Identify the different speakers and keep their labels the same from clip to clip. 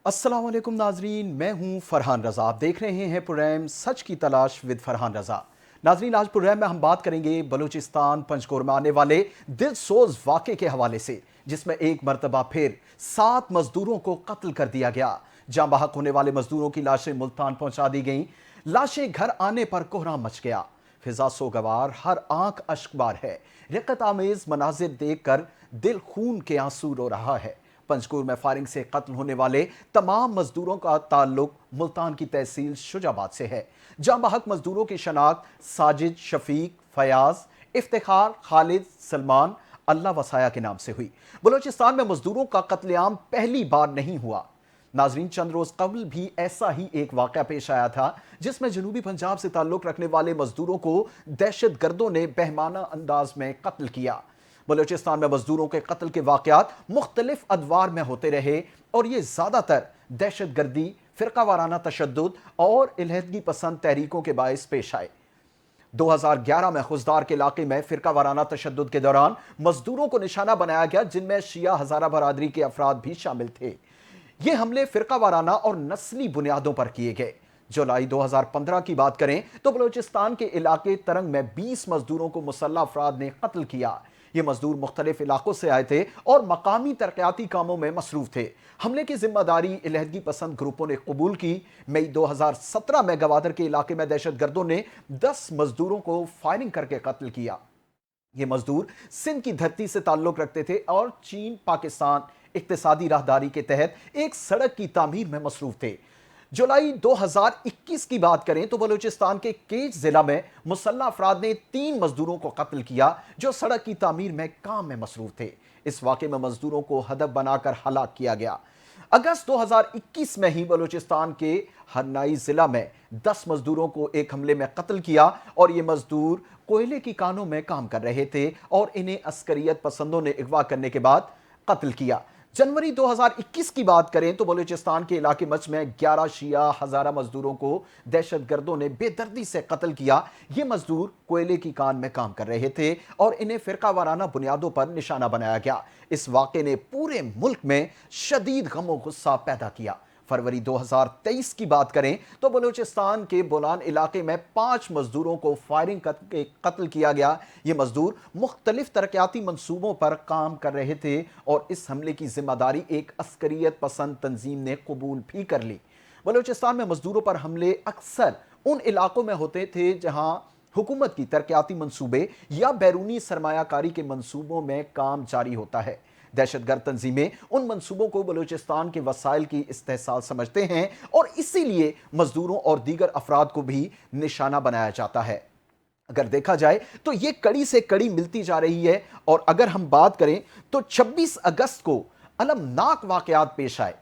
Speaker 1: अस्सलाम वालेकुम नाजरीन, मैं हूं फरहान रजा। आप देख रहे हैं प्रोग्राम सच की तलाश विद फरहान रजा। नाजरीन, आज प्रोग्राम में हम बात करेंगे बलूचिस्तान पंचकोर में आने वाले दिलसोज वाक़े के हवाले से, जिसमें एक मरतबा फिर 7 मजदूरों को कत्ल कर दिया गया। जाँ बहक होने वाले मजदूरों की लाशें मुल्तान पहुंचा दी गईं। लाशें घर आने पर कोहराम मच गया। फिजा सोगवार, हर आंख अश्कबार है। रिकत आमेज मनाजिर देख कर दिल खून के आंसू रो रहा है। पंचकूर में फायरिंग से कत्ल होने वाले तमाम मजदूरों का ताल्लुक मुल्तान की तहसील शुजाबाद से है। जाँ बहक मजदूरों की शनाख्त साजिद, शफीक, फयाज, इफ्तिखार, खालिद, सलमान, अल्लाह वसाया के नाम से हुई। बलूचिस्तान में मजदूरों का कत्लेआम पहली बार नहीं हुआ। नाजरीन, चंद रोज कबल भी ऐसा ही एक वाक़या पेश आया था, जिसमें जनूबी पंजाब से ताल्लुक रखने वाले मजदूरों को दहशत गर्दों ने बेहमाना अंदाज में कत्ल किया। बलूचिस्तान में मजदूरों के कत्ल के वाक़यात मुख्तलिफ अदवार में होते रहे और ये ज़्यादातर दहशत गर्दी, फ़िरका वाराना तशद्दुद और इलहदगी पसंद तहरीकों के बायस पेश आए। 2011 में खुजदार के इलाके में फ़िरका वाराना तशद्दुद के दौरान मजदूरों को निशाना बनाया गया, जिनमें शिया हज़ारा बरादरी के अफराद भी शामिल थे। ये हमले फ़िरका वाराना और नस्ली बुनियादों पर किए गए। जुलाई 2015 की बात करें तो बलूचिस्तान के इलाके तरंग में 20 मजदूरों को मुसल्लह अफराद ने कत्ल किया। ये मजदूर मुख्तलिफ इलाकों से आए थे और मकामी तरक्याती कामों में मसरूफ थे। हमले की जिम्मेदारी इलहदगी पसंद ग्रुपों ने कबूल की। मई 2017 में गवादर के इलाके में दहशत गर्दों ने 10 मजदूरों को फायरिंग करके कत्ल किया। ये मजदूर सिंध की धरती से ताल्लुक रखते थे और चीन पाकिस्तान इक्तिसादी राहदारी के तहत एक सड़क की तामीर में मसरूफ थे। जुलाई 2021 की बात करें तो बलूचिस्तान के केच जिला में मुसल्लह अफराद ने 3 मजदूरों को कत्ल किया, जो सड़क की तामीर में काम में मसरूफ थे। इस वाक़े में मजदूरों को हदफ बनाकर हलाक किया गया। अगस्त 2021 में ही बलूचिस्तान के हरनाई जिला में 10 मजदूरों को एक हमले में कत्ल किया और ये मजदूर कोयले की कानों में काम कर रहे थे और इन्हें अस्करियत पसंदों ने अगवा करने के बाद कत्ल किया। जनवरी 2021 की बात करें तो बलूचिस्तान के इलाके मच में 11 शिया हजारा मजदूरों को दहशत गर्दों ने बेदर्दी से कत्ल किया। ये मजदूर कोयले की कान में काम कर रहे थे और इन्हें फिरका वाराना बुनियादों पर निशाना बनाया गया। इस वाक़े ने पूरे मुल्क में शदीद गम और गुस्सा पैदा किया। फरवरी 2023 की बात करें तो बलूचिस्तान के बोलान इलाके में 5 मजदूरों को फायरिंग करके कत्ल किया गया। ये मजदूर मुख्तलिफ तरक्याती मंसूबों पर काम कर रहे थे और इस हमले की जिम्मेदारी एक अस्करियत पसंद तंजीम ने कबूल भी कर ली। बलूचिस्तान में मजदूरों पर हमले अक्सर उन इलाकों में होते थे जहां हुकूमत की तरक्याती मंसूबे या बैरूनी सरमायाकारी के मंसूबों में काम जारी होता है। दहशतगर्द तंजीमें उन मंसूबों को बलूचिस्तान के वसाइल की इस्तेहसाल समझते हैं और इसीलिए मजदूरों और दीगर अफराद को भी निशाना बनाया जाता है। अगर देखा जाए तो ये कड़ी से कड़ी मिलती जा रही है और अगर हम बात करें तो 26 अगस्त को अलमनाक वाकयात पेश आए,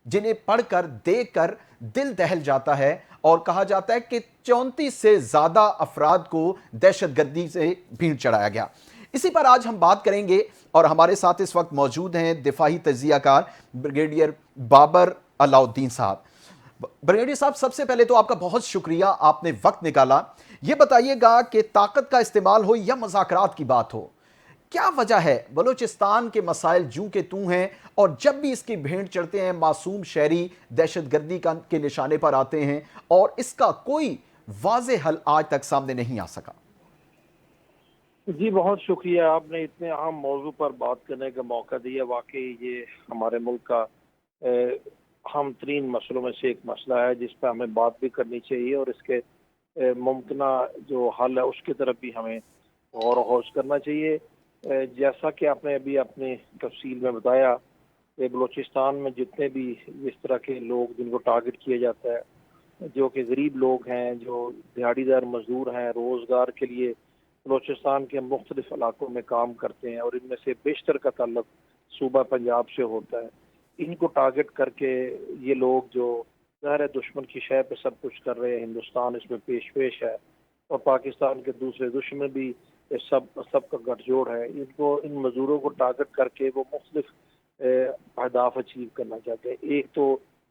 Speaker 1: जिन्हें पढ़कर देखकर दिल दहल जाता है और कहा जाता है कि 34 से ज्यादा अफराद को दहशतगर्दी से भीड़ चढ़ाया गया। इसी पर आज हम बात करेंगे और हमारे साथ इस वक्त मौजूद हैं दिफाही तजियाकार ब्रिगेडियर बाबर अलाउद्दीन साहब। ब्रिगेडियर साहब, सबसे पहले तो आपका बहुत शुक्रिया, आपने वक्त निकाला। ये बताइएगा कि ताकत का इस्तेमाल हो या मुज़ाकरात की बात हो, क्या वजह है बलूचिस्तान के मसाइल जूं के तूं हैं और जब भी इसकी भेंट चढ़ते हैं मासूम शहरी दहशतगर्दी के निशाने पर आते हैं और इसका कोई वाज़े हल आज तक सामने नहीं आ सका?
Speaker 2: जी, बहुत शुक्रिया, आपने इतने अहम मौजू पर बात करने का मौका दिया। वाकई ये हमारे मुल्क का अहम तरीन मसलों में से एक मसला है जिस पर हमें बात भी करनी चाहिए और इसके मुमकिन जो हल है उसकी तरफ भी हमें गौर व होश करना चाहिए। जैसा कि आपने अभी अपनी तफसील में बताया कि बलूचिस्तान में जितने भी इस तरह के लोग जिनको टारगेट किया जाता है, जो कि गरीब लोग हैं, जो दिहाड़ीदार मजदूर हैं, रोज़गार के लिए बलूचिस्तान के मुख्तलिफ इलाकों में काम करते हैं और इनमें से बेशतर का ताल्लुक सूबा पंजाब से होता है। इनको टारगेट करके ये लोग जो ज़ाहिर है दुश्मन की शय पे सब कुछ कर रहे हैं, हिंदुस्तान इसमें पेश पेश है और पाकिस्तान के दूसरे दुश्मन भी इस सब का गठजोड़ है। इनको इन मजदूरों को टारगेट करके वो मुख्तलिफ अहदाफ अचीव करना चाहते हैं। एक तो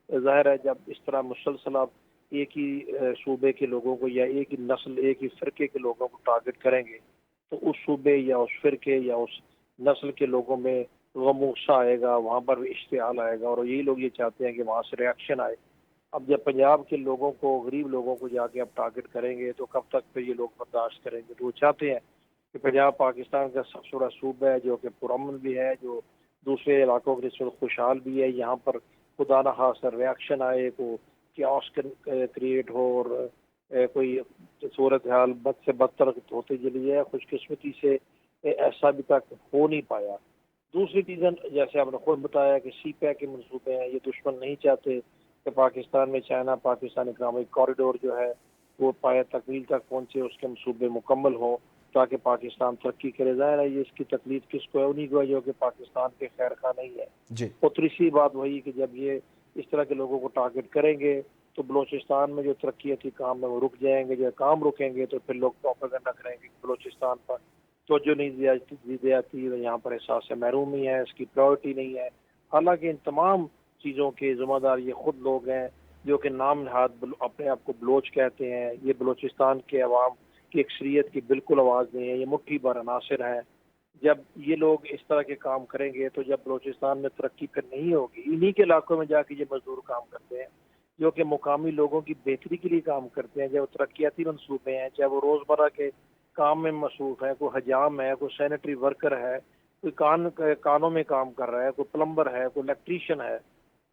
Speaker 2: ज़ाहिर है जब इस तरह मुसलसल आप एक ही सूबे के लोगों को या एक ही नस्ल, एक ही फ़िरके के लोगों को टारगेट करेंगे तो उस सूबे या उस फ़िरके या उस नस्ल के लोगों में غموسہ آئے گا، وہاں پر بھی اشتعال آئے گا، اور یہی لوگ یہ چاہتے ہیں کہ وہاں سے ریئیکشن آئے۔ اب جب پنجاب کے لوگوں کو، غریب لوگوں کو جا کے اب ٹارگٹ کریں گے تو کب تک پھر یہ لوگ برداشت کریں گے؟ تو وہ چاہتے ہیں کہ پنجاب پاکستان کا سب سے بڑا صوبہ ہے، جو کہ پرامن بھی ہے، جو دوسرے علاقوں کے نسبت خوشحال بھی ہے، یہاں پر خدا نخواستہ ریئیکشن آئے، کو کیوس کریٹ ہو، اور کوئی صورتحال بد سے بدتر ہوتی چلی ہے۔ خوش قسمتی سے ایسا ابھی تک ہو نہیں پایا۔ دوسری چیزیں جیسے آپ نے خود بتایا کہ سی پیک کے منصوبے ہیں، یہ دشمن نہیں چاہتے کہ پاکستان میں چائنا پاکستان اکنامک کوریڈور جو ہے وہ پایہ تکمیل تک پہنچے، اس کے منصوبے مکمل ہوں تاکہ پاکستان ترقی کرے۔ ظاہر ہے یہ اس کی تکلیف کس کو ہے؟ انہیں کو ہے جو کہ پاکستان کے خیر خواہ نہیں ہے۔
Speaker 1: جی
Speaker 2: اور تیسری بات وہی کہ جب یہ اس طرح کے لوگوں کو ٹارگٹ کریں گے تو بلوچستان میں جو ترقیاتی کام ہے وہ رک جائیں گے۔ جو کام رکیں گے تو پھر لوگ پروپیگنڈا کریں گے کہ بلوچستان پر توجہ نہیں دی جاتی، یہاں پر احساس محرومی ہے، اس کی پرائورٹی نہیں ہے۔ حالانکہ ان تمام چیزوں کے ذمہ دار یہ خود لوگ ہیں جو کہ نام نہاد اپنے آپ کو بلوچ کہتے ہیں۔ یہ بلوچستان کے عوام کی اکثریت کی بالکل آواز نہیں ہے، یہ مٹھی بھر عناصر ہیں۔ جب یہ لوگ اس طرح کے کام کریں گے تو جب بلوچستان میں ترقی پھر نہیں ہوگی، انہی کے علاقوں میں جا کے یہ مزدور کام کرتے ہیں جو کہ مقامی لوگوں کی بہتری کے لیے کام کرتے ہیں، جب ترقیاتی منصوبے ہیں، چاہے وہ روزمرہ کے کام میں مصروف ہے، کوئی حجام ہے، کوئی سینیٹری ورکر ہے، کوئی کانوں میں کام کر رہا ہے، کوئی پلمبر ہے، کوئی الیکٹریشین ہے،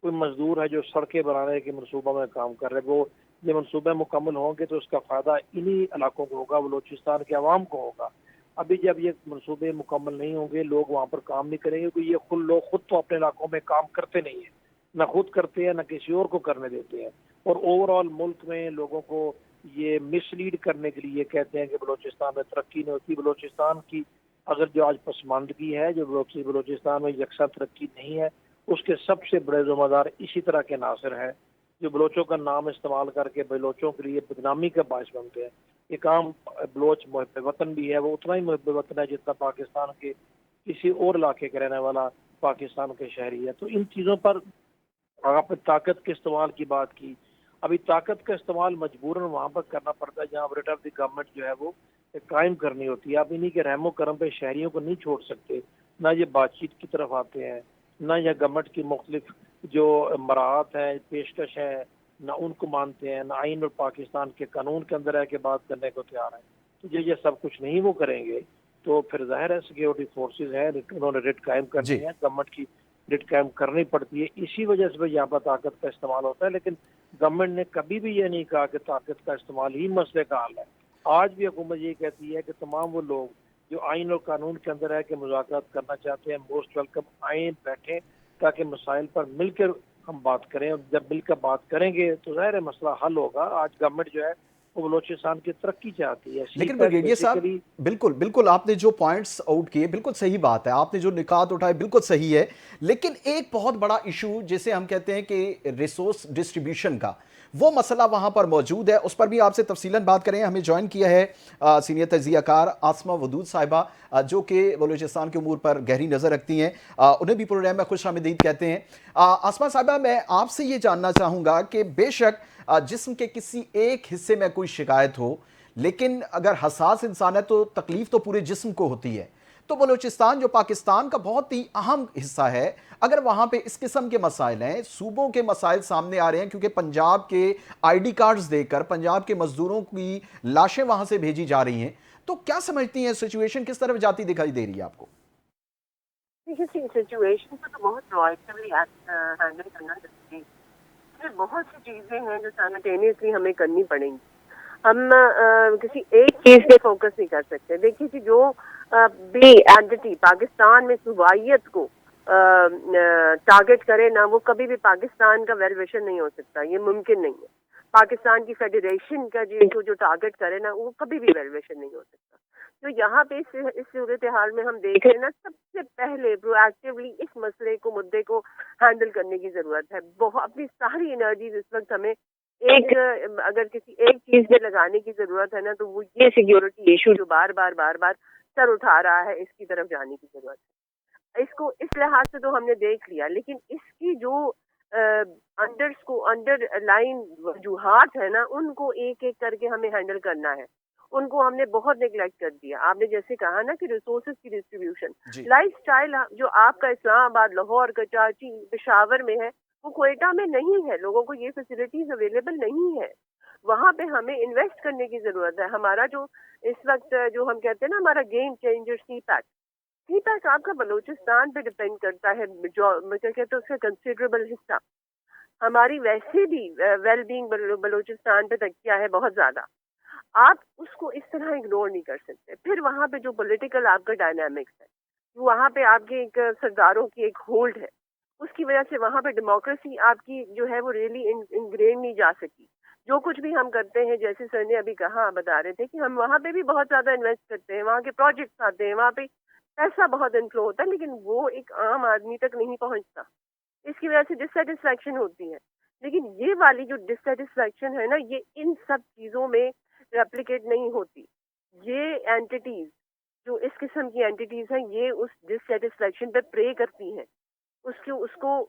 Speaker 2: کوئی مزدور ہے جو سڑکیں بنانے کے منصوبہ میں کام کر رہے ہیں۔ وہ یہ منصوبے مکمل ہوں گے تو اس کا فائدہ انہی علاقوں کو ہوگا، بلوچستان کے عوام کو ہوگا۔ ابھی جب یہ منصوبے مکمل نہیں ہوں گے، لوگ وہاں پر کام نہیں کریں گے، کیونکہ یہ لوگ خود تو اپنے علاقوں میں کام کرتے نہیں ہیں، نہ خود کرتے ہیں نہ کسی اور کو کرنے دیتے ہیں، اور اوور آل ملک میں لوگوں کو یہ مس لیڈ کرنے کے لیے کہتے ہیں کہ بلوچستان میں ترقی نہیں ہوتی۔ بلوچستان کی اگر جو آج پسماندگی ہے، جو بلوچستان میں یکساں ترقی نہیں ہے، اس کے سب سے بڑے ذمہ دار اسی طرح کے عناصر ہیں جو بلوچوں کا نام استعمال کر کے بلوچوں کے لیے بدنامی کا باعث بنتے ہیں۔ یہ کام بلوچ محب وطن بھی ہے، وہ اتنا ہی محب وطن ہے جتنا پاکستان کے کسی اور علاقے کا رہنے والا پاکستان کے شہری ہے۔ تو ان چیزوں پر آپ نے طاقت کے استعمال کی بات کی، ابھی طاقت کا استعمال مجبوراً وہاں پر کرنا پڑتا ہے جہاں ریٹ آف دی گورنمنٹ جو ہے وہ قائم کرنی ہوتی ہے۔ آپ انہی کے رحم و کرم پہ شہریوں کو نہیں چھوڑ سکتے، نہ یہ بات چیت کی طرف آتے ہیں، نہ یہ گورنمنٹ کی مختلف جو مراعات ہیں، پیشکش ہیں، نہ ان کو مانتے ہیں، نہ آئین اور پاکستان کے قانون کے اندر ہے کہ بات کرنے کو تیار ہیں۔ تو یہ سب کچھ نہیں وہ کریں گے تو پھر ظاہر ہے سیکیورٹی فورسز ہیں، انہوں نے ریٹ قائم
Speaker 1: جی
Speaker 2: کرنی ہے، گورنمنٹ کی ریٹ قائم کرنی پڑتی ہے، اسی وجہ سے یہاں پر طاقت کا استعمال ہوتا ہے۔ لیکن گورنمنٹ نے کبھی بھی یہ نہیں کہا کہ طاقت کا استعمال ہی مسئلے کا حل ہے۔ آج بھی حکومت یہ کہتی ہے کہ تمام وہ لوگ جو آئین اور قانون کے اندر ہے کہ مذاکرات کرنا چاہتے ہیں، موسٹ ویلکم، آئیں بیٹھیں تاکہ مسائل پر مل کر ہم بات کریں، اور جب مل کر بات کریں گے تو ظاہر مسئلہ حل ہوگا۔ آج گورنمنٹ جو ہے وہ بلوچستان کی ترقی چاہتی ہے۔ سی
Speaker 1: لیکن
Speaker 2: پیک
Speaker 1: بریگیڈیئر صاحب،
Speaker 2: بیسیکلی
Speaker 1: بالکل بالکل آپ نے جو پوائنٹس آؤٹ کیے بالکل صحیح بات ہے، آپ نے جو نکات اٹھائے بالکل صحیح ہے، لیکن ایک بہت بڑا ایشو جسے ہم کہتے ہیں کہ ریسورس ڈسٹریبیوشن کا، وہ مسئلہ وہاں پر موجود ہے، اس پر بھی آپ سے تفصیلاً بات کریں۔ ہمیں جوائن کیا ہے سینئر تجزیہ کار عاصمہ ودود صاحبہ، جو کہ بلوچستان کے امور پر گہری نظر رکھتی ہیں، انہیں بھی پروگرام میں خوش آمدید کہتے ہیں۔ عاصمہ صاحبہ، میں آپ سے یہ جاننا چاہوں گا کہ بے شک جسم کے کسی ایک حصے میں کوئی شکایت ہو، لیکن اگر حساس انسان ہے تو تکلیف تو پورے جسم کو ہوتی ہے۔ تو بلوچستان جو پاکستان کا بہت ہی اہم حصہ ہے، اگر وہاں پہ اس قسم کے مسائل ہیں، صوبوں کے مسائل سامنے آ رہے ہیں، کیونکہ پنجاب کے آئی ڈی کارڈز دے کر پنجاب کے مزدوروں کی لاشیں وہاں سے بھیجی جا رہی ہیں، تو کیا سمجھتی ہیں سچویشن کس طرف جاتی دکھائی دے رہی ہے آپ کو؟
Speaker 3: دیکھیے سچویشن کو تو بہت پروایکٹیولی ہینڈل کرنا ضروری ہے۔ بہت سی چیزیں ہیں جو سائملٹینیسلی ہمیں کرنی پڑیں گی۔ ہم کسی ایک چیز پہ فوکس نہیں کر سکتے۔ دیکھیے کہ جو بھی اینٹی پاکستان میں صوبائیت کو ٹارگٹ کرے نا، وہ کبھی بھی پاکستان کا ویل وشر نہیں ہو سکتا، یہ ممکن نہیں ہے۔ پاکستان کی فیڈریشن کا جو ٹارگٹ کرے نا، وہ کبھی بھی ویل وشر نہیں ہو سکتا۔ تو یہاں پہ اس صورتحال میں ہم دیکھ رہے ہیں نا، سب سے پہلے پرو ایکٹیولی اس مسئلے کو، مدعے کو ہینڈل کرنے کی ضرورت ہے۔ اپنی ساری انرجیز اس وقت ہمیں اگر کسی ایک چیز پہ لگانے کی ضرورت ہے نا، تو وہ یہ سیکیورٹی ایشو جو بار بار سر اٹھا رہا ہے، اس کی طرف جانے کی ضرورت ہے۔ اس کو اس لحاظ سے تو ہم نے دیکھ لیا، لیکن اس کی جو انڈر لائن وجوہات ہے نا، ان کو ایک ایک کر کے ہمیں ہینڈل کرنا ہے۔ ان کو ہم نے بہت نیگلیکٹ کر دیا. آپ نے جیسے کہا نا کہ ریسورسز کی ڈسٹریبیوشن,
Speaker 1: جی
Speaker 3: لائف اسٹائل جو آپ کا اسلام آباد, لاہور, کراچی, پشاور میں ہے وہ کوئٹہ میں نہیں ہے. لوگوں کو یہ فیسلٹیز اویلیبل نہیں ہے. وہاں پہ ہمیں انویسٹ کرنے کی ضرورت ہے. ہمارا جو اس وقت جو ہم کہتے ہیں نا ہمارا گیم چینجر سی پیک آپ کا بلوچستان پہ ڈپینڈ کرتا ہے, جو کیا کہتے ہیں اس کا کنسیڈریبل حصہ. ہماری ویسے بھی ویل بینگ بلوچستان پہ تکیہ ہے بہت زیادہ. آپ اس کو اس طرح اگنور نہیں کر سکتے. پھر وہاں پہ جو پولیٹیکل آپ کا ڈائنامکس ہے, وہاں پہ آپ کے ایک سرداروں کی ایک ہولڈ ہے, اس کی وجہ سے وہاں پہ ڈیموکریسی آپ کی جو ہے وہ ریئلی انگرین نہیں جا سکی. جو کچھ بھی ہم کرتے ہیں, جیسے سر نے ابھی کہا, آپ بتا رہے تھے کہ ہم وہاں پہ بھی بہت زیادہ انویسٹ کرتے ہیں, وہاں کے پروجیکٹس آتے ہیں, وہاں پہ پیسہ بہت انفلو ہوتا ہے, لیکن وہ ایک عام آدمی تک نہیں پہنچتا. اس کی وجہ سے ڈسسیٹسفیکشن ہوتی ہے. لیکن یہ والی جو ڈسسیٹسفیکشن ہے نا, یہ ان سب چیزوں میں ریپلیکیٹ نہیں ہوتی. یہ اینٹیز جو اس قسم کی اینٹیز ہیں, یہ اس ڈسسیٹسفیکشن پہ پرے کرتی ہیں, اس کو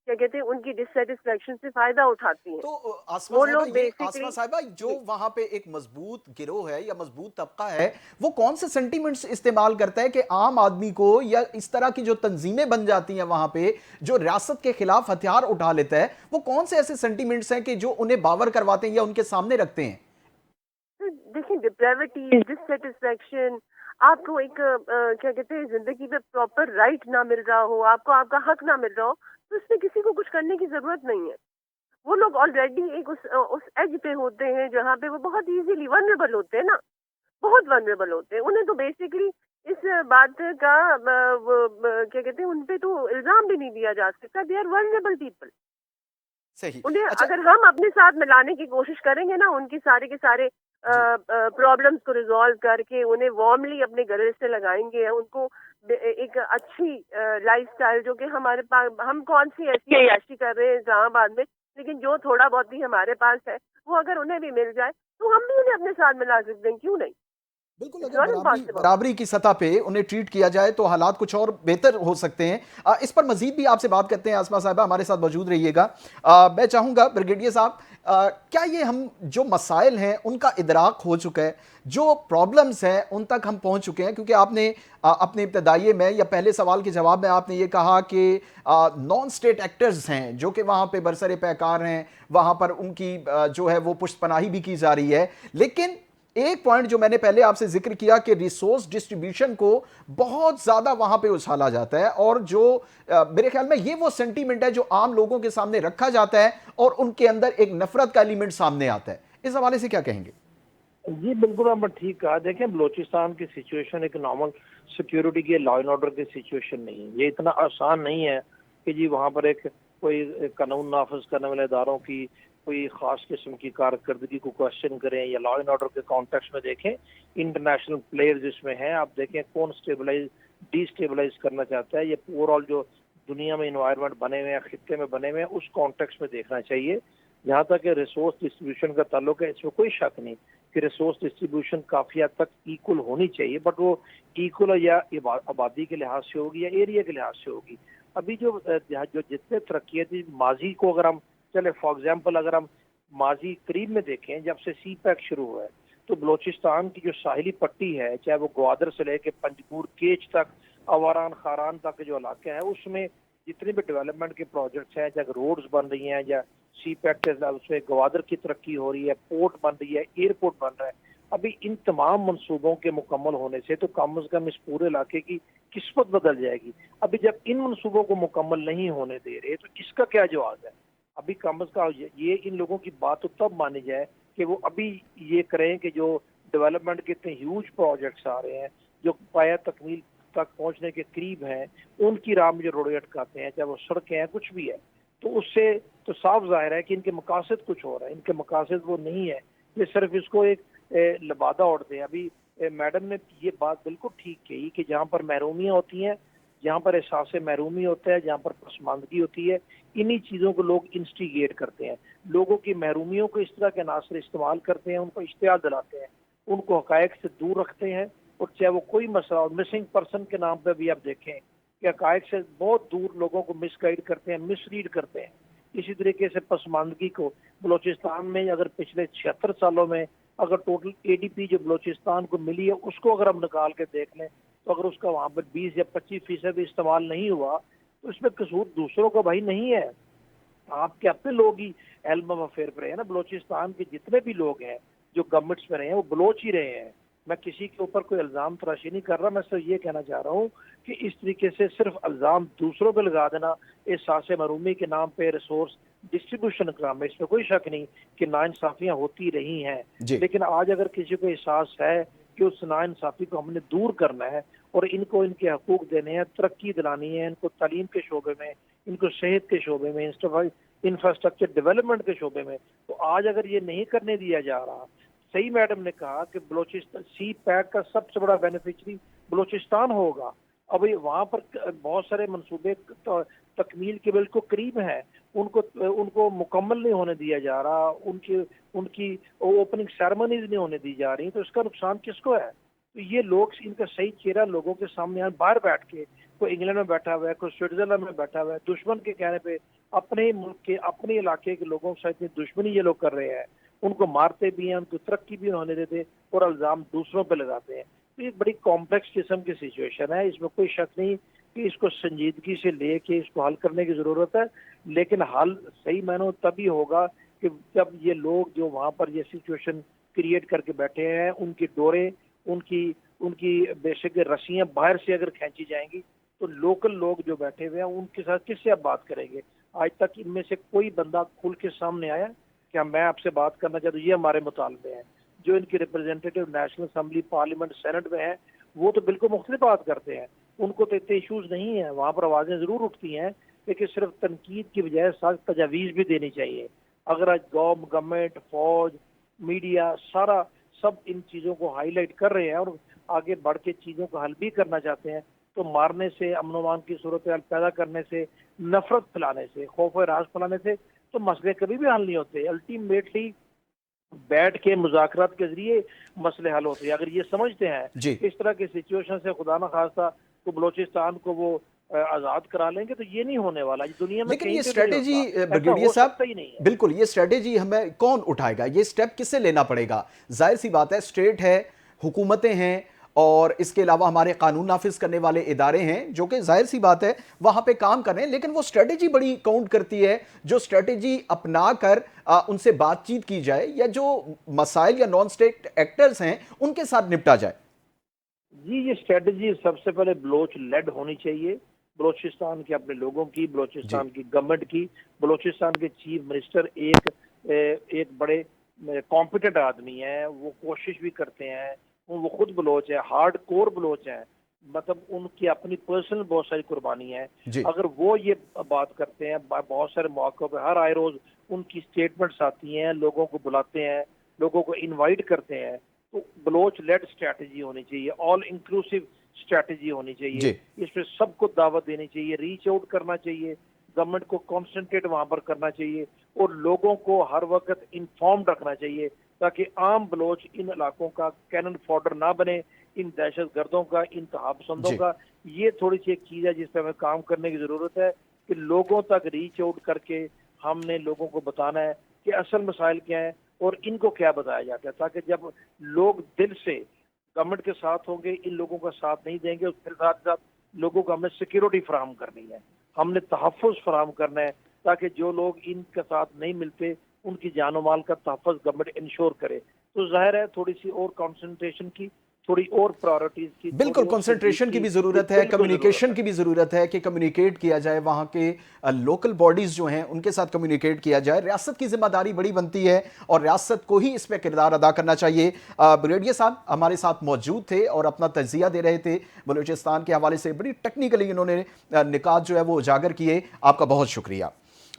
Speaker 3: کیا کہتے ہیں ان کی ڈسسیٹسفیکشن سے فائدہ اٹھاتی ہیں.
Speaker 1: تو
Speaker 3: وہ لوگ بیسکلی
Speaker 1: آسما صاحبہ جو وہاں پہ ایک مضبوط گروہ ہے یا مضبوط طبقہ ہے, وہ کون سے سینٹیمنٹس استعمال کرتا ہے کہ عام آدمی کو, یا اس طرح کی جو تنظیمیں بن جاتی ہیں وہاں پہ جو ریاست کے خلاف ہتھیار اٹھا لیتا ہے, وہ کون سے ایسے سینٹیمنٹس ہیں کہ جو انہیں باور کرواتے ہیں یا ان کے سامنے رکھتے ہیں؟
Speaker 3: دیکھیں, ڈپریوٹی, ڈسسیٹسفیکشن, آپ کو ایک کیا کہتے ہیں زندگی میں پراپر رائٹ نہ مل رہا ہو, آپ کو آپ کا حق نہ مل رہا ہو, تو اس میں کسی کو کچھ کرنے کی ضرورت نہیں ہے. وہ لوگ آلریڈی ایک اس ایج پہ ہوتے ہیں جہاں پہ وہ بہت ایزیلی ورنریبل ہوتے ہیں نا, بہت ورنریبل ہوتے ہیں. انہیں تو بیسکلی اس بات کا کیا کہتے ہیں ان پہ تو الزام بھی نہیں دیا جا سکتا. They are vulnerable people.
Speaker 1: صحیح.
Speaker 3: انہیں
Speaker 1: اچھا
Speaker 3: اگر ہم اپنے ساتھ ملانے کی کوشش کریں گے نا, ان کی سارے کے سارے
Speaker 1: جی
Speaker 3: پرابلمس کو ریزالو کر کے انہیں وارملی اپنے گلے سے لگائیں گے, ان کو ایک اچھی لائف سٹائل, جو کہ ہمارے پاس, ہم کون سی ایسی عیاشی کر رہے ہیں اسلام آباد میں, لیکن جو تھوڑا بہت بھی ہمارے پاس ہے وہ اگر انہیں بھی مل جائے تو ہم بھی انہیں اپنے ساتھ ملا سکتے ہیں, کیوں نہیں.
Speaker 1: بالکل,
Speaker 3: It's
Speaker 1: اگر
Speaker 3: not impossible.
Speaker 1: برابری کی سطح پہ انہیں ٹریٹ کیا جائے تو حالات کچھ اور بہتر ہو سکتے ہیں. اس پر مزید بھی آپ سے بات کرتے ہیں. آسما صاحبہ ہمارے ساتھ موجود رہیے گا. میں چاہوں گا بریگیڈیئر صاحب, کیا یہ ہم جو مسائل ہیں ان کا ادراک ہو چکا ہے, جو پرابلمز ہیں ان تک ہم پہنچ چکے ہیں؟ کیونکہ آپ نے اپنے ابتدائیے میں یا پہلے سوال کے جواب میں آپ نے یہ کہا کہ نان اسٹیٹ ایکٹرز ہیں جو کہ وہاں پہ برسر پیکار ہیں, وہاں پر ان کی جو ہے وہ پشت پناہی بھی کی جا رہی ہے. لیکن ایک پوائنٹ جو میں نے پہلے آپ سے ذکر کیا کہ ریسورس ڈسٹریبیوشن کو بہت زیادہ وہاں پہ اچھالا جاتا ہے, اور جو میرے خیال میں یہ وہ سینٹیمنٹ ہے جو عام لوگوں کے سامنے رکھا جاتا ہے اور ان کے اندر ایک نفرت کا ایلیمنٹ سامنے آتا ہے. اس حوالے سے کیا کہیں گے؟
Speaker 2: جی بالکل, آپ نے ٹھیک کہا. دیکھیں, بلوچستان کی سچویشن ایک نارمل سیکیورٹی کی, لا اینڈ آرڈر کی سچویشن نہیں ہے. یہ اتنا آسان نہیں ہے کہ جی وہاں پر ایک کوئی قانون نافذ کرنے والے اداروں کی کوئی خاص قسم کی کارکردگی کو کوشچن کریں, یا لا اینڈ آرڈر کے کانٹیکس میں دیکھیں انٹرنیشنل پلیئر جس میں ہیں, آپ دیکھیں کون ڈی اسٹیبلائز کرنا چاہتا ہے. یہ اوور آل جو دنیا میں انوائرمنٹ بنے ہوئے ہیں, خطے میں بنے ہوئے ہیں, اس کانٹیکس میں دیکھنا چاہیے. جہاں تک کہ ریسورس ڈسٹریبیوشن کا تعلق ہے, اس میں کوئی شک نہیں کہ ریسورس ڈسٹریبیوشن کافی حد تک ایکول ہونی چاہیے, بٹ وہ ایکول یا آبادی کے لحاظ سے ہوگی یا ایریا کے لحاظ سے ہوگی. ابھی جو جتنے ترقیاتی ماضی کو اگر ہم چلے, فار ایگزامپل اگر ہم ماضی قریب میں دیکھیں, جب سے سی پیک شروع ہوا ہے تو بلوچستان کی جو ساحلی پٹی ہے, چاہے وہ گوادر سے لے کے پنجگور کیچ تک, اواران خاران تک جو علاقے ہیں, اس میں جتنے بھی ڈیولپمنٹ کے پروجیکٹس ہیں, چاہے روڈز بن رہی ہیں یا سی پیک کے اس میں گوادر کی ترقی ہو رہی ہے, پورٹ بن رہی ہے, ایئرپورٹ بن رہا ہے, ابھی ان تمام منصوبوں کے مکمل ہونے سے تو کم از کم اس پورے علاقے کی قسمت بدل جائے گی. ابھی جب ان منصوبوں کو مکمل نہیں ہونے دے رہے تو اس کا کیا جواز ہے؟ ابھی کم از کم یہ ان لوگوں کی بات تو تب مانی جائے کہ وہ ابھی یہ کریں کہ جو ڈیولپمنٹ کے اتنے ہیوج پروجیکٹس آ رہے ہیں جو پایا تکمیل تک پہنچنے کے قریب ہیں, ان کی راہ میں جو روڑے اٹکاتے ہیں, چاہے وہ سڑکیں ہیں, کچھ بھی ہے, تو اس سے تو صاف ظاہر ہے کہ ان کے مقاصد کچھ ہو رہا ہے. ان کے مقاصد وہ نہیں ہے, یہ صرف اس کو ایک لبادہ اوڑھتے ہیں. ابھی میڈم نے یہ بات بالکل ٹھیک کہی کہ جہاں پر محرومیاں ہوتی ہیں, جہاں پر احساس محرومی ہوتا ہے, جہاں پر پسماندگی ہوتی ہے, انہی چیزوں کو لوگ انسٹیگیٹ کرتے ہیں. لوگوں کی محرومیوں کو اس طرح کے عناصر استعمال کرتے ہیں, ان کو اشتعال دلاتے ہیں, ان کو حقائق سے دور رکھتے ہیں, اور چاہے وہ کوئی مسئلہ ہو, مسنگ پرسن کے نام پہ بھی آپ دیکھیں کہ حقائق سے بہت دور لوگوں کو مس گائیڈ کرتے ہیں, مس ریڈ کرتے ہیں. اسی طریقے سے پسماندگی کو بلوچستان میں اگر پچھلے 76 سالوں میں अगर टोटल एडीपी जो बलूचिस्तान को मिली है उसको अगर हम निकाल के देख लें, तो अगर उसका वहाँ पर 20 या 25% इस्तेमाल नहीं हुआ तो इसमें कसूर दूसरों का भाई नहीं है, आपके अपने लोग ही हेल्म ऑफ अफेयर पे रहे हैं ना। बलूचिस्तान के जितने भी लोग हैं जो गवर्नमेंट्स में रहे हैं वो बलोच ही रहे हैं। मैं किसी के ऊपर कोई इल्ज़ाम तराशी नहीं कर रहा, मैं सिर्फ ये कहना चाह रहा हूँ कि इस तरीके से सिर्फ इल्ज़ाम दूसरों पे लगा देना एहसास महरूमी के नाम पे रिसोर्स डिस्ट्रीब्यूशन का, में इसमें कोई शक नहीं कि नाइंसाफियाँ होती रही हैं,
Speaker 1: जी।
Speaker 2: लेकिन आज अगर किसी को एहसास है कि उस नाइंसाफी को हमने दूर करना है और इनको इनके हकूक देने हैं, तरक्की दिलानी है, इनको तालीम के शोबे में, इनको सेहत के शोबे में, इंफ्रास्ट्रक्चर डेवलपमेंट के शोबे में, तो आज अगर ये नहीं करने दिया जा रहा, सही मैडम ने कहा कि बलोचिस्तान सी पैक का सबसे बड़ा बेनिफिशरी बलोचिस्तान होगा। अब ये वहाँ पर बहुत सारे मंसूबे तकमील के बिल्कुल करीब हैं, उनको मुकम्मल नहीं होने दिया जा रहा, उनकी ओपनिंग सेरेमनीज नहीं होने दी जा रही, तो इसका नुकसान किसको है? तो ये लोग, इनका सही चेहरा लोगों के सामने बाहर बैठ के, कोई इंग्लैंड में बैठा हुआ है, कोई स्विट्जरलैंड में बैठा हुआ है, दुश्मन के कहने पे अपने मुल्क के अपने इलाके के लोगों के साथ इतनी दुश्मनी ये लोग कर रहे हैं, उनको मारते भी हैं, उनको तरक्की भी होने देते और इल्ज़ाम दूसरों पे लगाते हैं। तो ये बड़ी कॉम्प्लेक्स किस्म की सिचुएशन है, इसमें कोई शक नहीं कि इसको संजीदगी से लेके इसको हल करने की ज़रूरत है, लेकिन हल सही मायनों तभी होगा कि जब ये लोग जो वहाँ पर ये सिचुएशन क्रिएट करके बैठे हैं, उनकी डोरें, उनकी बेशक रस्सियाँ बाहर से अगर खींची जाएंगी तो लोकल लोग जो बैठे हुए हैं उनके साथ किससे आप बात करेंगे? आज तक इनमें से कोई बंदा खुल के सामने आया कि मैं आपसे बात करना चाहता हूँ, ये हमारे मुतालबे हैं। जो इनके representative national assembly, parliament, senate में हैं, वो तो बिल्कुल मुख्तलिफ बात करते हैं, उनको तो इतने इशूज़ नहीं हैं, वहाँ पर आवाज़ें ज़रूर उठती हैं, लेकिन सिर्फ तनकीद की बजाय साथ तजावीज़ भी देनी चाहिए। अगर आज गवर्नमेंट, फौज, मीडिया सारा सब इन चीज़ों को हाईलाइट कर रहे हैं और आगे बढ़ के चीज़ों को हल भी करना चाहते हैं, तो मारने से, अमन अमान की सूरत हाल पैदा करने से, नफरत फैलाने से, खौफ और राज फैलाने से तो मसले कभी भी हल नहीं होते। अल्टीमेटली बैठ के मुज़ाकरात के जरिए मसले हल होते हैं। अगर ये समझते हैं
Speaker 1: जी।
Speaker 2: इस तरह की सिचुएशन से खुदा न खास्ता तो बलूचिस्तान को वो आज़ाद करा लेंगे, तो ये नहीं होने वाला दुनिया में।
Speaker 1: लेकिन
Speaker 2: कहीं
Speaker 1: ये
Speaker 2: पे भी नहीं
Speaker 1: स्ट्रेटेजी
Speaker 2: होता, ऐसा
Speaker 1: ब्रिगेडियर
Speaker 2: हो
Speaker 1: साहब,
Speaker 2: सकता ही नहीं है।
Speaker 1: बिल्कुल ये स्ट्रेटेजी हमें कौन उठाएगा, ये स्टेप किससे लेना पड़ेगा? जाहिर सी बात है, स्टेट है, हुकूमतें हैं और इसके अलावा हमारे कानून नाफिज करने वाले इदारे हैं जो कि जाहिर सी बात है वहां पे काम कर रहे हैं, लेकिन वो स्ट्रेटेजी बड़ी काउंट करती है, जो स्ट्रेटेजी अपना कर उनसे बातचीत की जाए या जो मसाइल या नॉन स्टेट एक्टर्स हैं उनके साथ निपटा जाए।
Speaker 2: जी, ये स्ट्रेटजी सबसे पहले बलोच लेड होनी चाहिए, बलोचिस्तान के अपने लोगों की, बलोचिस्तान की गवर्नमेंट की। बलोचिस्तान के चीफ मिनिस्टर एक बड़े कॉम्पिटेंट आदमी हैं, वो कोशिश भी करते हैं, वो खुद बलोच है, हार्ड कोर बलोच हैं, मतलब उनकी अपनी पर्सनल बहुत सारी कुर्बानी है।
Speaker 1: जी।
Speaker 2: अगर वो ये बात करते हैं, बहुत सारे मौक़ों पे हर आए रोज़ उनकी स्टेटमेंट्स आती हैं, लोगों को बुलाते हैं, लोगों को इनवाइट करते हैं, तो बलोच लेड स्ट्रैटेजी होनी चाहिए, ऑल इंक्लूसिव स्ट्रैटेजी होनी चाहिए। इसमें सबको दावत देनी चाहिए, रीच आउट करना चाहिए, गवर्नमेंट को कॉन्सेंट्रेट वहाँ पर करना चाहिए और लोगों को हर वक्त इन्फॉर्म्ड रखना चाहिए, ताकि आम बलोच इन इलाकों का कैनन फॉडर ना बने, इन दहशत गर्दों का, इन तहापसंदों का। ये थोड़ी सी एक चीज़ है जिस पर हमें काम करने की ज़रूरत है कि लोगों तक रीच आउट करके हमने लोगों को बताना है कि असल मसाइल क्या है और इनको क्या बताया जाता है, ताकि जब लोग दिल से गवर्नमेंट के साथ होंगे, इन लोगों का साथ नहीं देंगे, और फिर साथ साथ लोगों को हमें सिक्योरिटी फराहम करनी है, हमने तहफ़्फ़ुज़ फराहम करना है, ताकि जो लोग इनके साथ नहीं मिलते उनकी जान और माल का तहफ़्फ़ुज़ गवर्नमेंट इंश्योर करे। तो जाहिर है थोड़ी सी और कंसंट्रेशन की, थोड़ी और प्रायोरिटीज की,
Speaker 1: बिल्कुल कंसंट्रेशन की भी जरूरत है, कम्युनिकेशन की भी जरूरत है कि कम्युनिकेट किया जाए, वहां के लोकल बॉडीज जो हैं उनके साथ कम्युनिकेट किया जाए। रियासत की जिम्मेदारी बड़ी बनती है और रियासत को ही इस पे किरदार अदा करना चाहिए। ब्रिगेडियर साहब हमारे साथ मौजूद थे और अपना तजिया दे रहे थे बलूचिस्तान के हवाले से, बड़ी टेक्निकली इन्होंने निकात जो है वो उजागर किए, आपका बहुत शुक्रिया।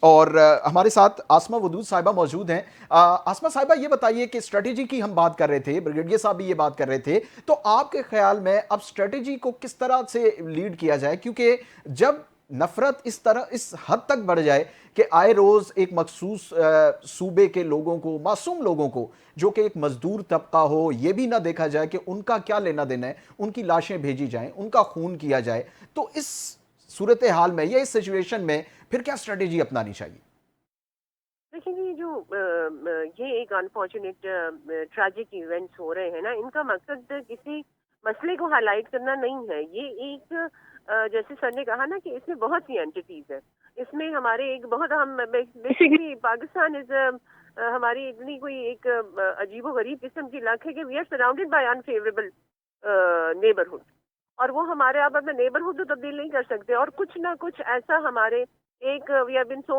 Speaker 1: और हमारे साथ आसमा वदूद साहिबा मौजूद हैं। आसमा साहिबा ये बताइए कि स्ट्रेटेजी की हम बात कर रहे थे, ब्रिगेडियर साहब भी ये बात कर रहे थे, तो आपके ख्याल में अब स्ट्रेटेजी को किस तरह से लीड किया जाए? क्योंकि जब नफरत इस हद तक बढ़ जाए कि आए रोज एक मखसूस सूबे के लोगों को, मासूम लोगों को जो कि एक मजदूर तबका हो, ये भी ना देखा जाए कि उनका क्या लेना देना है, उनकी लाशें भेजी जाएं, उनका खून किया जाए, तो इस सूरत हाल में या इस सिचुएशन में फिर क्या स्ट्रेटेजी अपनानी चाहिए?
Speaker 3: देखिए ये जो ये एक अनफॉर्चुनेट ट्रैजिक इवेंट्स हो रहे हैं ना, इनका मकसद किसी मसले को हाईलाइट करना नहीं है। ये एक जैसे सर ने कहा ना कि इसमें बहुत सी एंटिटीज है, इसमें हमारे एक बहुत हम बेसिकली पाकिस्तान इज हमारी इतनी कोई एक अजीबो गरीब किस्म की लक है कि we are surrounded by unfavourable neighbourhood, और वो हमारे आप अपने नेबरहुड तो तब्दील नहीं कर सकते, और कुछ ना कुछ ऐसा हमारे एक वी हैव बीन सो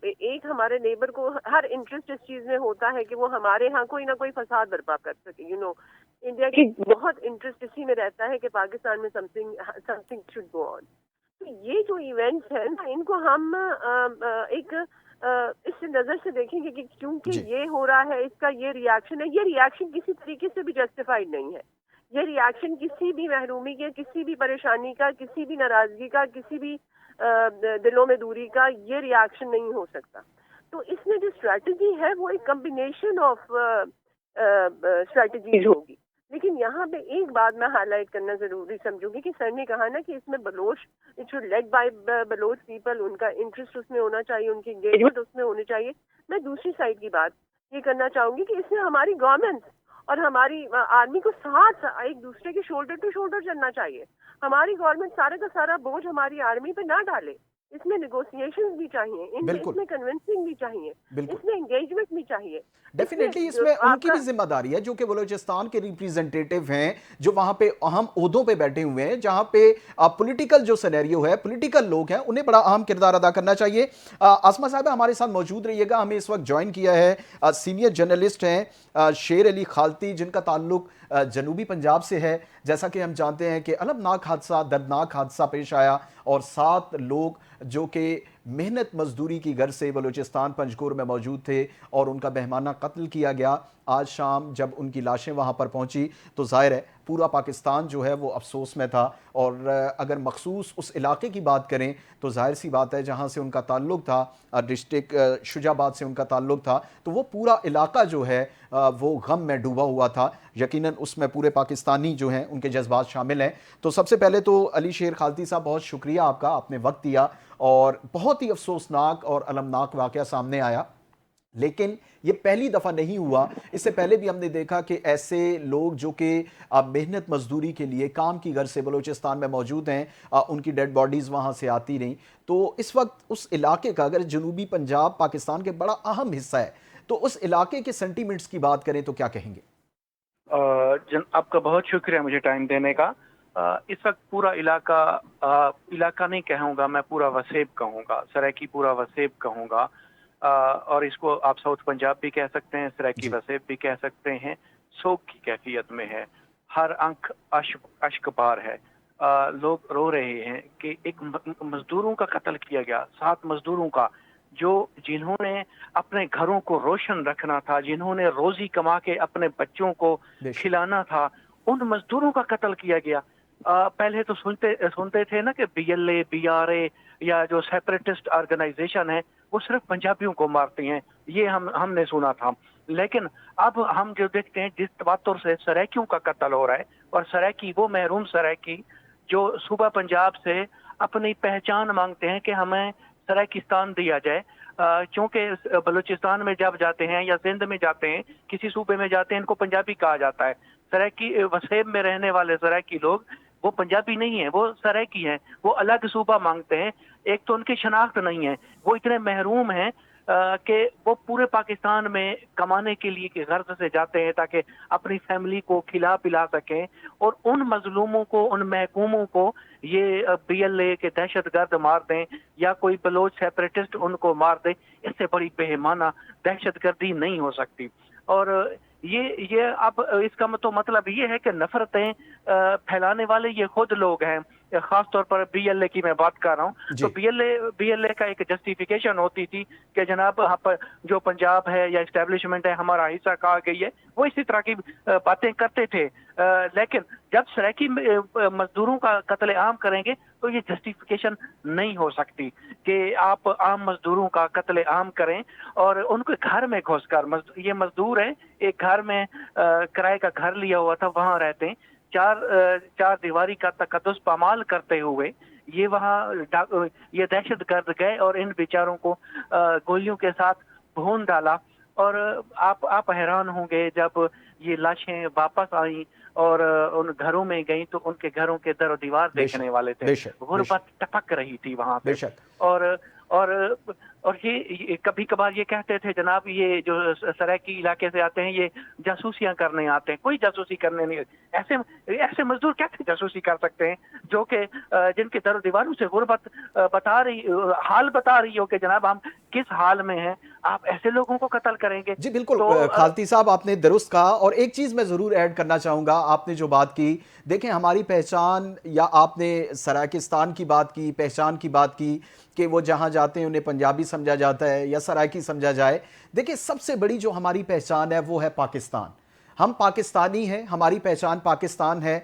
Speaker 3: एक हमारे नेबर को हर इंटरेस्ट इस चीज में होता है कि वो हमारे यहाँ कोई ना कोई फसाद बर्पा कर सके। इंडिया की बहुत इंटरेस्ट इसी में रहता है कि पाकिस्तान में समथिंग शुड गो ऑन। तो ये जो इवेंट्स हैं ना, इनको हम एक इस नजर से देखेंगे कि क्योंकि ये हो रहा है, इसका ये रिएक्शन है, ये रिएक्शन किसी तरीके से भी जस्टिफाइड नहीं है। ये रिएक्शन किसी भी महरूमी के, किसी भी परेशानी का, किसी भी नाराजगी का, किसी भी दिलों में दूरी का ये रिएक्शन नहीं हो सकता। तो इसमें जो स्ट्रेटजी है वो एक कम्बिनेशन ऑफ स्ट्रेटजीज होगी। लेकिन यहाँ पे एक बात मैं हाईलाइट करना जरूरी समझूंगी कि सर ने कहा ना कि इसमें Baloch, it should led by Baloch people, उनका इंटरेस्ट उसमें होना चाहिए, उनकी एंगेजमेंट उसमें होनी चाहिए। मैं दूसरी साइड की बात ये करना चाहूंगी कि इसमें हमारी गवर्नमेंट और हमारी आर्मी को साथ एक दूसरे के शोल्डर टू शोल्डर चलना चाहिए। हमारी गवर्नमेंट सारे का सारा बोझ हमारी आर्मी पे ना डाले, इसमें नेगोशिएशंस भी चाहिए, इसमें कन्विंसिंग भी चाहिए, इसमें एंगेजमेंट भी चाहिए।
Speaker 1: डेफिनेटली इसमें उनकी भी जिम्मेदारी है जो कि बलूचिस्तान के रिप्रेजेंटेटिव हैं, जो वहां पे अहम ओहदों पे बैठे हुए हैं, जहां पे पॉलिटिकल जो सिनेरियो है, पॉलिटिकल लोग हैं, उन्हें बड़ा अहम किरदार अदा करना चाहिए। आसमा साहब हमारे साथ मौजूद रहिएगा। हमें इस वक्त ज्वाइन किया है सीनियर जर्नलिस्ट हैं शेर अली खालती, जिनका ताल्लुक जनूबी पंजाब से है। जैसा कि हम जानते हैं कि अलमनाक हादसा, दर्दनाक हादसा पेश आया और 7 लोग जो कि मेहनत मजदूरी की गर्ज से बलूचिस्तान पंजगोर में मौजूद थे और उनका बेहमाना कत्ल किया गया। आज शाम जब उनकी लाशें वहाँ पर पहुँची तो ज़ाहिर है पूरा पाकिस्तान जो है वो अफसोस में था। और अगर मखसूस उस इलाके की बात करें तो जाहिर सी बात है जहाँ से उनका ताल्लुक़ था, डिस्ट्रिक्ट शुजाबाद से उनका ताल्लुक़ था, तो वो पूरा इलाका जो है वो गम में डूबा हुआ था। यकीनन उसमें पूरे पाकिस्तानी जो हैं उनके जज्बात शामिल हैं। तो सबसे पहले तो अली शेर खालती साहब, बहुत शुक्रिया आपका, आपने वक्त दिया और बहुत ही अफसोसनाक और अलमनाक वाक़या सामने आया। लेकिन ये पहली दफ़ा नहीं हुआ, इससे पहले भी हमने देखा कि ऐसे लोग जो कि मेहनत मजदूरी के लिए काम की गर्ज से बलूचिस्तान में मौजूद हैं, उनकी डेड बॉडीज़ वहाँ से आती रहीं। तो इस वक्त उस इलाके का, अगर जनूबी पंजाब पाकिस्तान के बड़ा अहम हिस्सा है, तो उस इलाके के सेंटीमेंट्स की बात करें तो क्या कहेंगे?
Speaker 4: आपका बहुत शुक्रिया मुझे टाइम देने का। इस वक्त पूरा इलाका नहीं कहूँगा, मैं पूरा वसेब कहूँगा, सरायकी पूरा वसेब कहूँगा, और इसको आप साउथ पंजाब भी कह सकते हैं, सरायकी वसेब भी कह सकते हैं। शोक की कैफियत में है, हर आंख अश्कबार है। लोग रो रहे हैं कि एक मजदूरों का कत्ल किया गया, 7 मजदूरों का, जिन्होंने अपने घरों को रोशन रखना था, जिन्होंने रोजी कमा के अपने बच्चों को खिलाना था, उन मजदूरों का कत्ल किया गया। पहले तो सुनते थे ना कि BLA, BRA या जो सेपरेटिस्ट ऑर्गेनाइजेशन है वो सिर्फ पंजाबियों को मारती हैं, ये हमने सुना था। लेकिन अब हम जो देखते हैं जिस तवातुर से सराइकियों का कत्ल हो रहा है, और सराइकी वो महरूम सराइकी जो सूबा पंजाब से अपनी पहचान मांगते हैं कि हमें सराइकिस्तान दिया जाए, क्योंकि बलूचिस्तान में जब जाते हैं या सिंध में जाते हैं, किसी सूबे में जाते हैं, इनको पंजाबी कहा जाता है। सराइकी वसेब में रहने वाले सराइकी लोग वो पंजाबी नहीं है, वो सराइकी हैं, वो अलग सूबा मांगते हैं। एक तो उनकी शनाख्त नहीं है, वो इतने महरूम हैं कि वो पूरे पाकिस्तान में कमाने के लिए की गर्ज से जाते हैं ताकि अपनी फैमिली को खिला पिला सकें, और उन मजलूमों को, उन महकूमों को ये BLA के दहशतगर्द मार दें या कोई बलोच सेपरेटिस्ट उनको मार दे, इससे बड़ी बेईमाना दहशतगर्दी नहीं हो सकती। और ये अब इसका तो मतलब ये है कि नफरतें फैलाने वाले ये खुद लोग हैं, खास तौर पर BLA की मैं बात कर रहा हूँ। तो BLA का एक जस्टिफिकेशन होती थी कि जनाब यहाँ पर जो पंजाब है या एस्टेब्लिशमेंट है हमारा हिस्सा कहा गई है, वो इसी तरह की बातें करते थे। लेकिन जब सराइकी मजदूरों का कत्ले आम करेंगे तो ये जस्टिफिकेशन नहीं हो सकती कि आप आम मजदूरों का कत्ले आम करें और उनके घर में घुसकर, ये मजदूर हैं, एक घर में किराए का घर लिया हुआ था, वहां रहते हैं, चार दीवारी का तकद्दुस पामाल करते हुए یہ وہاں یہ دہشت گرد گئے اور ان بیچاروں کو گولیوں کے ساتھ بھون ڈالا. اور آپ حیران ہوں گے جب یہ لاشیں واپس آئیں اور ان گھروں میں گئیں تو ان کے گھروں کے در و دیوار دیکھنے والے تھے.
Speaker 1: بے شک
Speaker 4: غربت ٹپک رہی تھی وہاں پہ.
Speaker 1: بے شک.
Speaker 4: اور یہ کبھی کبھار یہ کہتے تھے جناب یہ جو سرائیکی علاقے سے آتے ہیں یہ جاسوسیاں کرنے آتے ہیں. کوئی جاسوسی کرنے نہیں. ایسے مزدور کیسے جاسوسی کر سکتے ہیں جو کہ جن کے در و دیواروں سے غربت حال بتا رہی ہو کہ جناب ہم کس حال میں ہیں, آپ ایسے لوگوں کو قتل کریں گے؟
Speaker 1: جی بالکل خالتی صاحب آپ نے درست کہا. اور ایک چیز میں ضرور ایڈ کرنا چاہوں گا, آپ نے جو بات کی, دیکھیں ہماری پہچان, یا آپ نے سرائیکستان کی بات کی, پہچان کی بات کی کہ وہ جہاں جاتے ہیں انہیں پنجابی سمجھا جاتا ہے یا سرائیکی سمجھا جائے. دیکھیں سب سے بڑی جو ہماری پہچان ہے وہ ہے پاکستان. ہم پاکستانی ہیں, ہماری پہچان پاکستان ہے.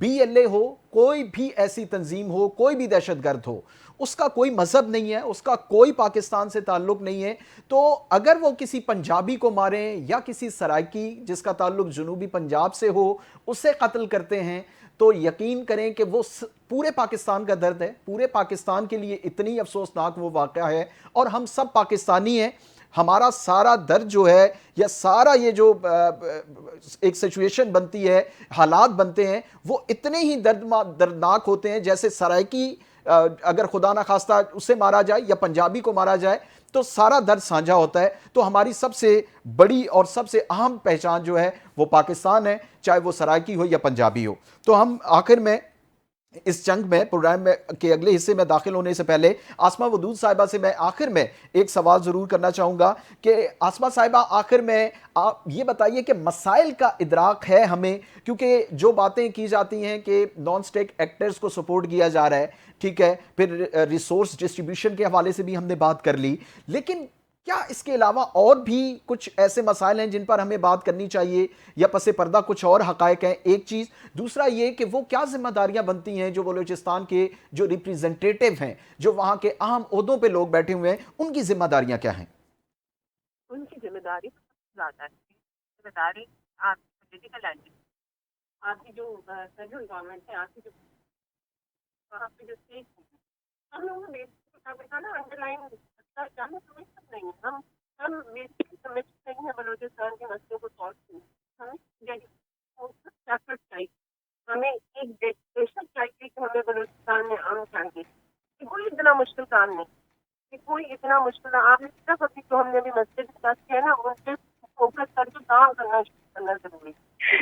Speaker 1: BLA ہو, کوئی بھی ایسی تنظیم ہو, کوئی بھی دہشت گرد ہو, اس کا کوئی مذہب نہیں ہے, اس کا کوئی پاکستان سے تعلق نہیں ہے. تو اگر وہ کسی پنجابی کو ماریں یا کسی سرائیکی جس کا تعلق جنوبی پنجاب سے ہو اسے قتل کرتے ہیں, تو یقین کریں کہ وہ پورے پاکستان کا درد ہے. پورے پاکستان کے لیے اتنی افسوسناک وہ واقعہ ہے, اور ہم سب پاکستانی ہیں. ہمارا سارا درد جو ہے, یا سارا یہ جو ایک سچویشن بنتی ہے, حالات بنتے ہیں, وہ اتنے ہی دردناک ہوتے ہیں جیسے سرائیکی اگر خدا نخواستہ اسے مارا جائے یا پنجابی کو مارا جائے تو سارا درد سانجھا ہوتا ہے. تو ہماری سب سے بڑی اور سب سے اہم پہچان جو ہے وہ پاکستان ہے, چاہے وہ سرائیکی ہو یا پنجابی ہو. تو ہم آخر میں اس جنگ میں پروگرام میں کے اگلے حصے میں داخل ہونے سے پہلے آسمہ ودود صاحبہ سے میں آخر میں ایک سوال ضرور کرنا چاہوں گا کہ آسمہ صاحبہ آخر میں آپ یہ بتائیے کہ مسائل کا ادراک ہے ہمیں, کیونکہ جو باتیں کی جاتی ہیں کہ نان اسٹیٹ ایکٹرز کو سپورٹ کیا جا رہا ہے, ٹھیک ہے, پھر ریسورس ڈسٹریبیوشن کے حوالے سے بھی ہم نے بات کر لی, لیکن کیا اس کے علاوہ اور بھی کچھ ایسے مسائل ہیں جن پر ہمیں بات کرنی چاہیے, یا پس پردہ کچھ اور حقائق ہیں؟ ایک چیز. دوسرا یہ کہ وہ کیا ذمہ داریاں بنتی ہیں جو بلوچستان کے جو ریپریزنٹیٹیو ہیں, جو وہاں کے اہم عہدوں پہ لوگ بیٹھے ہوئے ہیں, ان کی ذمہ داریاں کیا ہیں؟
Speaker 3: ان کی ذمہ داری زیادہ ہے. ذمہ داری آپ پولیٹیکل اینڈ آپ کی جو سینٹرل گورنمنٹ ہے, آپ کی جو آپ کی جو اسٹیٹ ہے, ہم لوگوں نے انڈر لائن نہیں, ہم سمجھتے نہیں ہیں بلوچستان کے مسئلوں کو سالو کرنے. چاہیے ہمیں ایک ڈیڈیکیشن چاہیے کہ ہمیں بلوچستان میں آنا چاہیے. کوئی اتنا مشکل کام نہیں, کوئی اتنا مشکل. آپ نے صرف ابھی جو ہم نے ابھی مسجد ڈسکس کیا نا, ان پہ فوکس کر کے کام کرنا شروع کرنا ضروری ہے.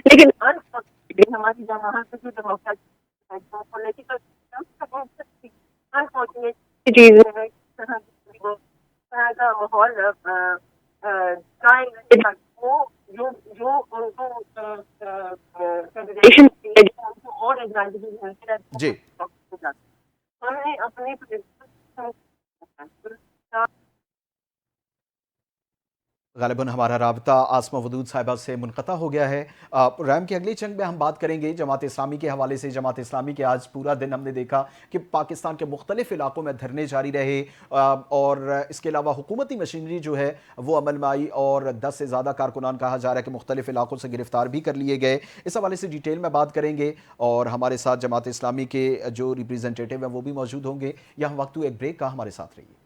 Speaker 3: لیکن ہماری جہاں پہ جو ڈیموکریسی پولیٹیکل انفارچونیٹ چیزیں ہیں, طرح کا ماحول وہ جو ان کو اور
Speaker 1: جی
Speaker 3: ہم نے اپنے
Speaker 1: غالباً ہمارا رابطہ آسمہ ودود صاحبہ سے منقطع ہو گیا ہے. پروگرام کے اگلی چنگ میں ہم بات کریں گے جماعت اسلامی کے حوالے سے. جماعت اسلامی کے آج پورا دن ہم نے دیکھا کہ پاکستان کے مختلف علاقوں میں دھرنے جاری رہے, اور اس کے علاوہ حکومتی مشینری جو ہے وہ عمل میں آئی, اور 10 سے زیادہ کارکنان کہا جا رہا ہے کہ مختلف علاقوں سے گرفتار بھی کر لیے گئے. اس حوالے سے ڈیٹیل میں بات کریں گے, اور ہمارے ساتھ جماعت اسلامی کے جو ریپریزنٹیٹیو ہیں وہ بھی موجود ہوں گے. یہاں وقت ایک بریک کا, ہمارے ساتھ رہیے.